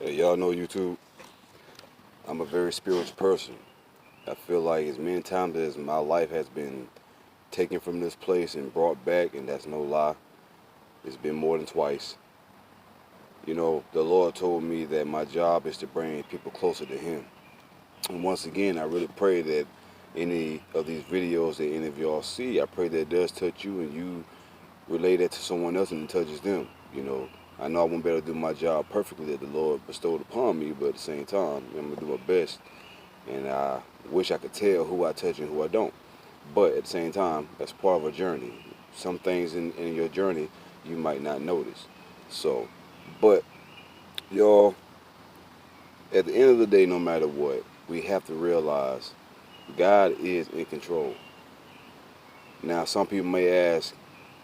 Hey, y'all know YouTube. I'm a very spiritual person. I feel like as many times as my life has been taken from this place and brought back, and that's no lie, it's been more than twice. You know, the Lord told me that my job is to bring people closer to Him. And once again, I really pray that any of these videos that any of y'all see, I pray that it does touch you and you relay that to someone else and it touches them. You know, I know I won't be able to do my job perfectly that the Lord bestowed upon me, but at the same time, I'm going to do my best. And I wish I could tell who I touch and who I don't. But at the same time, that's part of a journey. Some things in your journey you might not notice. So, but y'all, at the end of the day, no matter what, we have to realize God is in control. Now, some people may ask,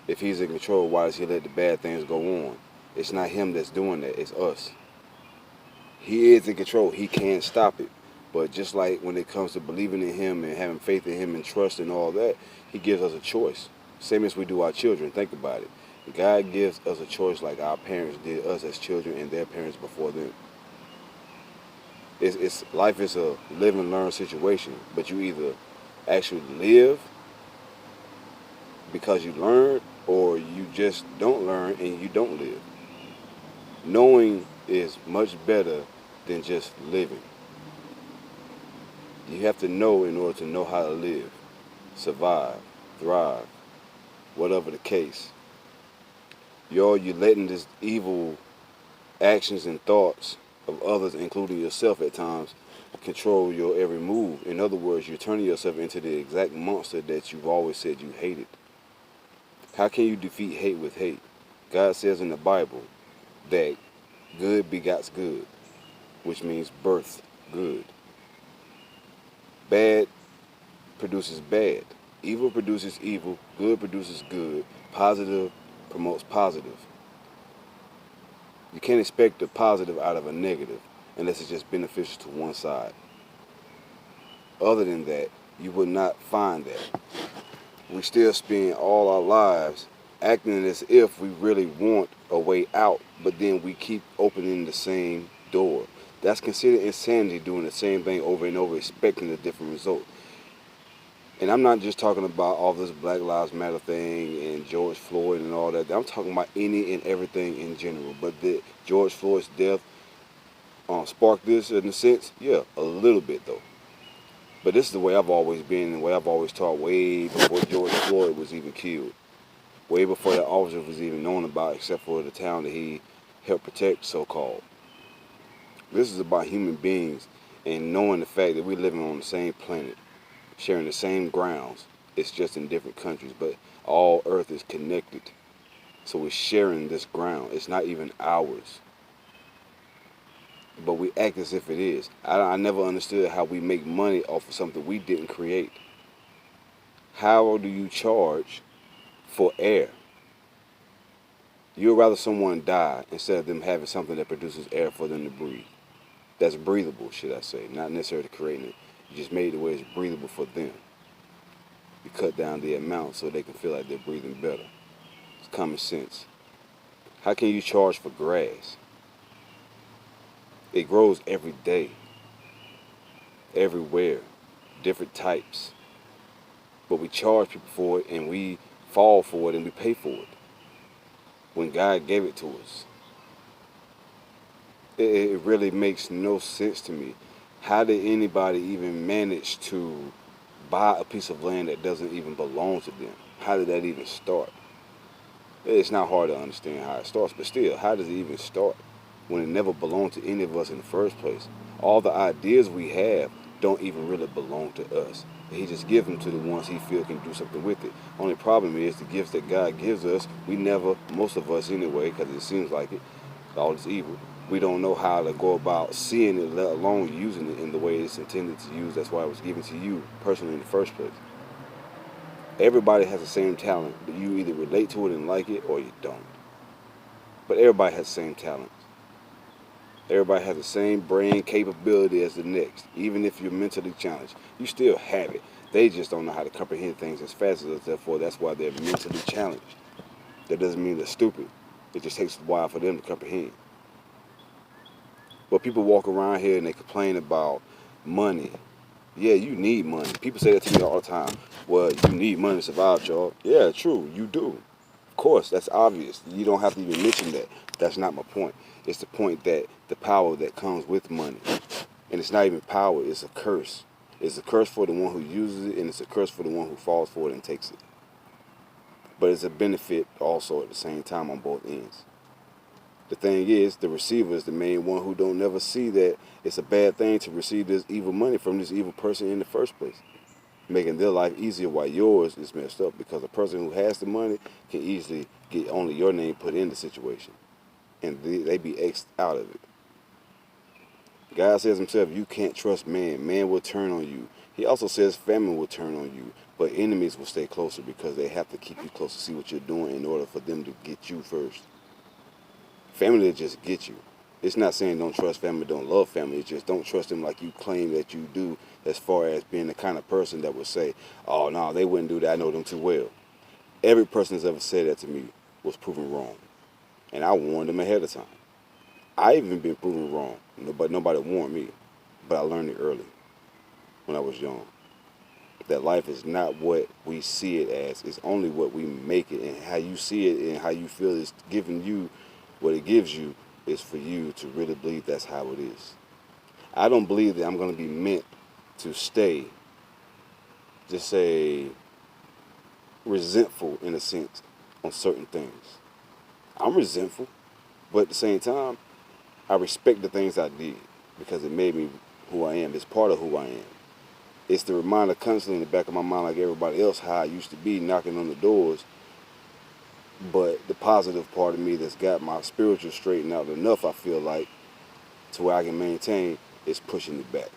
if He's in control, why does He let the bad things go on? It's not Him that's doing that, it's us. He is in control. He can't stop it. But just like when it comes to believing in Him and having faith in Him and trust and all that, He gives us a choice. Same as we do our children. Think about it. God gives us a choice like our parents did us as children and their parents before them. It's life is a live and learn situation, but you either actually live because you learn, or you just don't learn and you don't live. Knowing is much better than just living. You have to know in order to know how to live, survive, thrive, whatever the case. You letting this evil actions and thoughts of others, including yourself at times, control your every move. In other words, you're turning yourself into the exact monster that you've always said you hated. How can you defeat hate with hate? God says in the Bible that good begots good, which means birth good. Bad produces bad. Evil produces evil. Good produces good. Positive promotes positive. You can't expect the positive out of a negative unless it's just beneficial to one side. Other than that, you would not find that. We still spend all our lives acting as if we really want a way out, but then we keep opening the same door. That's considered insanity, doing the same thing over and over, expecting a different result. And I'm not just talking about all this Black Lives Matter thing and George Floyd and all that. I'm talking about any and everything in general. But the George Floyd's death sparked this in a sense? Yeah, a little bit though. But this is the way I've always been and the way I've always taught way before George Floyd was even killed. Way before that officer was even known about, except for the town that he helped protect, so-called. This is about human beings and knowing the fact that we're living on the same planet, sharing the same grounds. It's just in different countries, but all Earth is connected. So we're sharing this ground. It's not even ours, but we act as if it is. I never understood how we make money off of something we didn't create. How do you charge for air? You'd rather someone die instead of them having something that produces air for them to breathe. That's breathable, should I say. Not necessarily creating it. You just made it where it's breathable for them. You cut down the amount so they can feel like they're breathing better. It's common sense. How can you charge for grass? It grows every day, everywhere, different types. But we charge people for it and we fall for it and we pay for it when God gave it to us. It really makes no sense to me. How did anybody even manage to buy a piece of land that doesn't even belong to them? How did that even start? It's not hard to understand how it starts, but still, how does it even start when it never belonged to any of us in the first place? All the ideas we have don't even really belong to us. He just gives them to the ones he feels can do something with it. Only problem is the gifts that God gives us, we never, most of us anyway, because it seems like it, all this evil, we don't know how to go about seeing it, let alone using it in the way it's intended to use. That's why it was given to you personally in the first place. Everybody has the same talent, but you either relate to it and like it or you don't. But everybody has the same talent. Everybody has the same brain capability as the next. Even if you're mentally challenged, you still have it. They just don't know how to comprehend things as fast as us, therefore that's why they're mentally challenged. That doesn't mean they're stupid. It just takes a while for them to comprehend. But people walk around here and they complain about money. Yeah, you need money. People say that to me all the time. Well, you need money to survive, y'all. Yeah, true, you do. Of course, that's obvious. You don't have to even mention that. That's not my point. It's the point that the power that comes with money. And it's not even power, it's a curse. It's a curse for the one who uses it, and it's a curse for the one who falls for it and takes it. But it's a benefit also at the same time on both ends. The thing is, the receiver is the main one who don't never see that it's a bad thing to receive this evil money from this evil person in the first place, making their life easier while yours is messed up because the person who has the money can easily get only your name put in the situation, and they be X'd out of it. God says himself, you can't trust man. Man will turn on you. He also says family will turn on you, but enemies will stay closer because they have to keep you close to see what you're doing in order for them to get you first. Family will just get you. It's not saying don't trust family, don't love family. It's just don't trust them like you claim that you do, as far as being the kind of person that would say, oh, no, they wouldn't do that. I know them too well. Every person that's ever said that to me was proven wrong. And I warned them ahead of time. I even been proven wrong, but nobody warned me. But I learned it early when I was young. That life is not what we see it as. It's only what we make it. And how you see it and how you feel is giving you what it gives you is for you to really believe that's how it is. I don't believe that I'm going to be meant to stay, just say, resentful in a sense on certain things. I'm resentful, but at the same time, I respect the things I did because it made me who I am. It's part of who I am. It's the reminder constantly in the back of my mind, like everybody else, how I used to be knocking on the doors. But the positive part of me that's got my spiritual straightened out enough, I feel like, to where I can maintain, is pushing it back.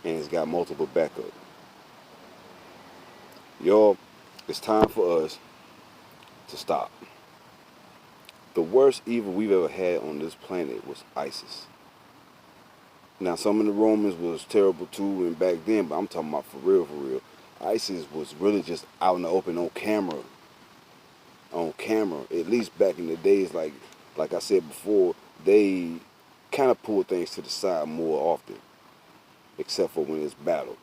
And it's got multiple backup. Y'all, it's time for us to stop. The worst evil we've ever had on this planet was ISIS. Now, some of the Romans was terrible too, and back then, but I'm talking about for real, for real. ISIS was really just out in the open on camera. On camera, at least back in the days, like I said before, they kind of pull things to the side more often, except for when it's battle.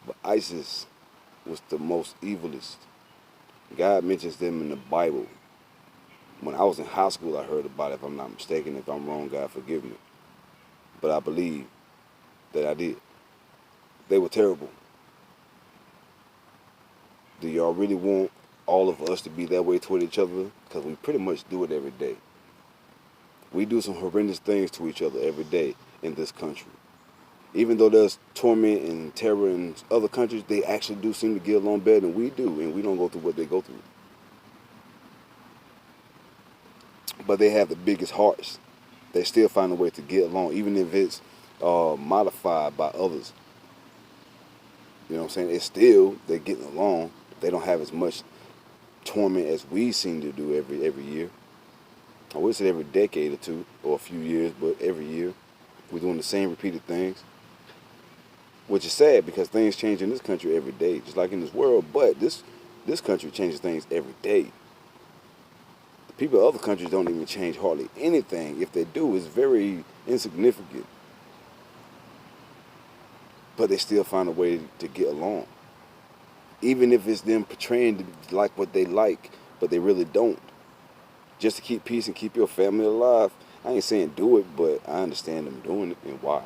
But ISIS was the most evilest. God mentions them in the Bible. When I was in high school, I heard about it, if I'm not mistaken. If I'm wrong, God forgive me. But I believe that I did. They were terrible. Do y'all really want all of us to be that way toward each other? Because we pretty much do it every day. We do some horrendous things to each other every day in this country. Even though there's torment and terror in other countries, they actually do seem to get along better than we do, and we don't go through what they go through. But they have the biggest hearts. They still find a way to get along, even if it's modified by others. You know what I'm saying? It's still, they're getting along. They don't have as much torment as we seem to do every year. I would say every decade or two, or a few years, but every year. We're doing the same repeated things. Which is sad because things change in this country every day, just like in this world, but this country changes things every day. The people of other countries don't even change hardly anything. If they do, it's very insignificant. But they still find a way to get along. Even if it's them portraying to like what they like, but they really don't. Just to keep peace and keep your family alive. I ain't saying do it, but I understand them doing it and why.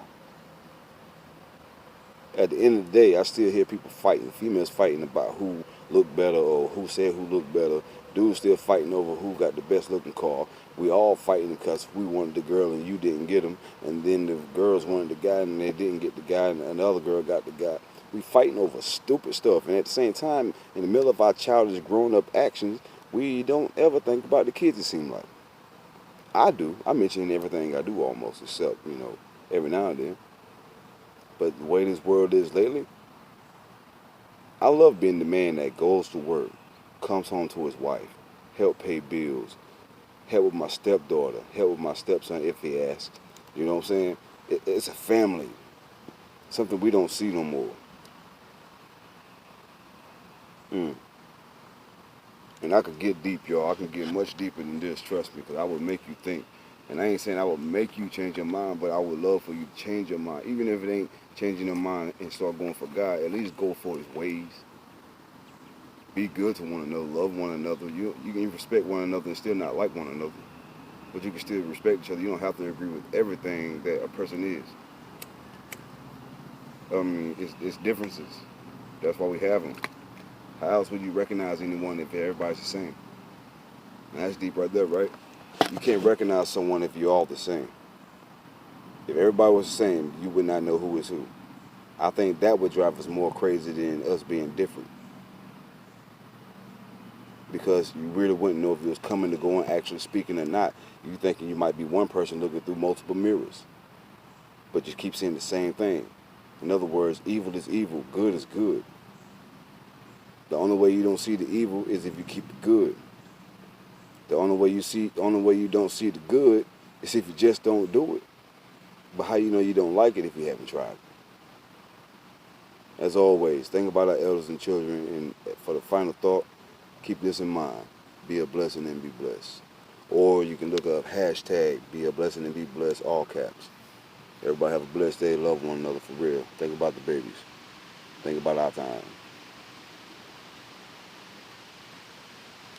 At the end of the day, I still hear people fighting, females fighting about who looked better or who said who looked better. Dudes still fighting over who got the best looking car. We all fighting because we wanted the girl and you didn't get him. And then the girls wanted the guy and they didn't get the guy and another girl got the guy. We fighting over stupid stuff. And at the same time, in the middle of our childish grown-up actions, we don't ever think about the kids, it seems like. I do. I mention everything I do almost, except, every now and then. But the way this world is lately, I love being the man that goes to work, comes home to his wife, help pay bills, help with my stepdaughter, help with my stepson if he asks. You know what I'm saying? It's a family, something we don't see no more. And I could get deep, y'all. I can get much deeper than this, trust me, because I would make you think And I ain't saying I would make you change your mind, but I would love for you to change your mind. Even if it ain't changing your mind and start going for God, at least go for his ways. Be good to one another, love one another. You can respect one another and still not like one another. But you can still respect each other. You don't have to agree with everything that a person is. It's differences. That's why we have them. How else would you recognize anyone if everybody's the same? And that's deep right there, right? You can't recognize someone if you're all the same. If everybody was the same, you would not know who is who. I think that would drive us more crazy than us being different. Because you really wouldn't know if it was coming to go and actually speaking or not. You thinking you might be one person looking through multiple mirrors. But you keep seeing the same thing. In other words, evil is evil, good is good. The only way you don't see the evil is if you keep the good. The only way you don't see the good is if you just don't do it. But how you know you don't like it if you haven't tried it? As always, think about our elders and children, and for the final thought, keep this in mind. Be a blessing and be blessed. Or you can look up hashtag be a blessing and be blessed, all caps. Everybody have a blessed day. Love one another for real. Think about the babies. Think about our time.